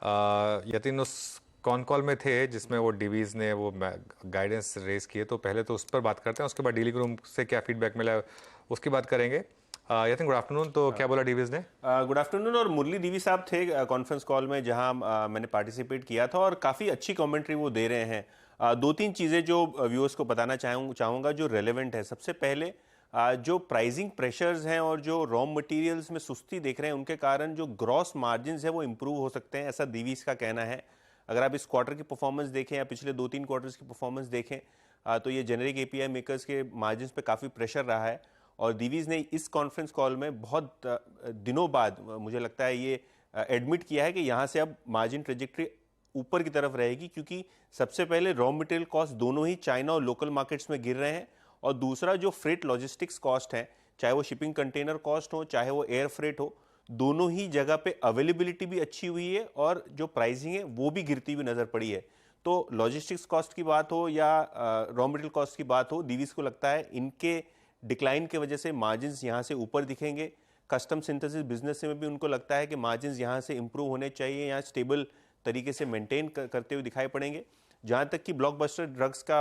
यतिन उस con call में थे जिसमें वो डिवीज ने वो गाइडेंस रेज किए, तो पहले तो उस पर बात करते हैं, उसके बाद डीलिंग रूम से क्या फीडबैक मिला उसकी बात करेंगे। Yatin, good afternoon. तो क्या बोला डिवीज ने? Good afternoon. और मुरली देवी साहब थे कॉन्फ्रेंस कॉल में जहां मैंने पार्टिसिपेट किया था, और काफ़ी अच्छी कमेंट्री वो दे रहे हैं। दो तीन चीज़ें जो व्यूअर्स को बताना चाहूँगा जो रेलेवेंट है। सबसे पहले जो प्राइसिंग प्रेशर्स हैं और जो रॉ मटेरियल्स में सुस्ती देख रहे हैं, उनके कारण जो ग्रॉस मार्जिन्स है वो इम्प्रूव हो सकते हैं, ऐसा दीवीज का कहना है। अगर आप इस क्वार्टर की परफॉर्मेंस देखें या पिछले 2-3 क्वार्टर्स की परफॉर्मेंस देखें, तो ये जेनेरिक एपीआई मेकर्स के मार्जिन्स पे काफ़ी प्रेशर रहा है। और दीवीज ने इस कॉन्फ्रेंस कॉल में बहुत दिनों बाद मुझे लगता है ये एडमिट किया है कि यहाँ से अब मार्जिन ट्रेजेक्ट्री ऊपर की तरफ रहेगी, क्योंकि सबसे पहले रॉ मटेरियल कॉस्ट दोनों ही चाइना और लोकल मार्केट्स में गिर रहे हैं, और दूसरा जो फ्रेट लॉजिस्टिक्स कॉस्ट है, चाहे वो शिपिंग कंटेनर कॉस्ट हो चाहे वो एयर फ्रेट हो, दोनों ही जगह पे अवेलेबिलिटी भी अच्छी हुई है और जो प्राइसिंग है वो भी गिरती हुई नजर पड़ी है। तो लॉजिस्टिक्स कॉस्ट की बात हो या रॉ मटेरियल कॉस्ट की बात हो, दीवीज को लगता है इनके डिक्लाइन की वजह से मार्जिन्स यहाँ से ऊपर दिखेंगे। कस्टम सिंथेसिस बिजनेस में भी उनको लगता है कि मार्जिन्स यहाँ से इंप्रूव होने चाहिए, यहाँ स्टेबल तरीके से मेंटेन करते हुए दिखाई पड़ेंगे। जहाँ तक कि ब्लॉकबस्टर ड्रग्स का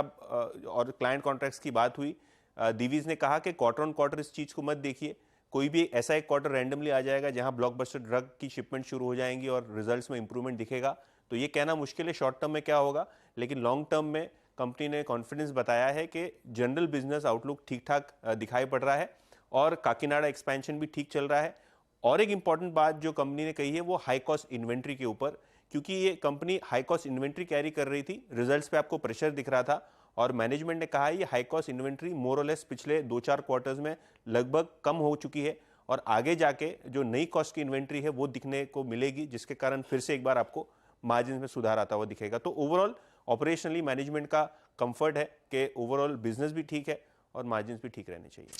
और क्लाइंट कॉन्ट्रैक्ट्स की बात हुई, दीवीज ने कहा कि क्वार्टर ऑन क्वार्टर इस चीज़ को मत देखिए। कोई भी ऐसा एक क्वार्टर रैंडमली आ जाएगा जहां ब्लॉकबस्टर ड्रग की शिपमेंट शुरू हो जाएंगी और रिजल्ट्स में इंप्रूवमेंट दिखेगा, तो ये कहना मुश्किल है शॉर्ट टर्म में क्या होगा। लेकिन लॉन्ग टर्म में कंपनी ने कॉन्फिडेंस बताया है कि जनरल बिजनेस आउटलुक ठीक ठाक दिखाई पड़ रहा है और काकीनाडा एक्सपेंशन भी ठीक चल रहा है। और एक इंपॉर्टेंट बात जो कंपनी ने कही है वो हाई कॉस्ट इन्वेंट्री के ऊपर, क्योंकि ये company high cost inventory carry कर रही थी, रिजल्ट्स पे आपको प्रेशर दिख रहा था, और मैनेजमेंट ने कहा है ये हाई कॉस्ट इन्वेंट्री मोर और लेस पिछले 2-4 क्वार्टर्स में लगभग कम हो चुकी है, और आगे जाके जो नई कॉस्ट की इन्वेंट्री है वो दिखने को मिलेगी, जिसके कारण फिर से एक बार आपको मार्जिन में सुधार आता हुआ दिखेगा। तो ओवरऑल ऑपरेशनली मैनेजमेंट का कंफर्ट है कि ओवरऑल बिजनेस भी ठीक है और मार्जिन भी ठीक रहने चाहिए।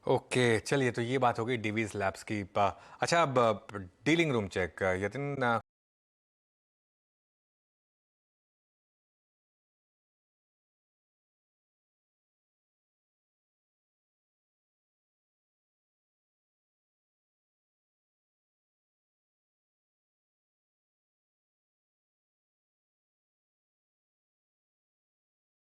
ओके, चलिए, तो ये बात हो गई डिवीज लैब्स की। अच्छा, अब डीलिंग रूम चेक। यतिन,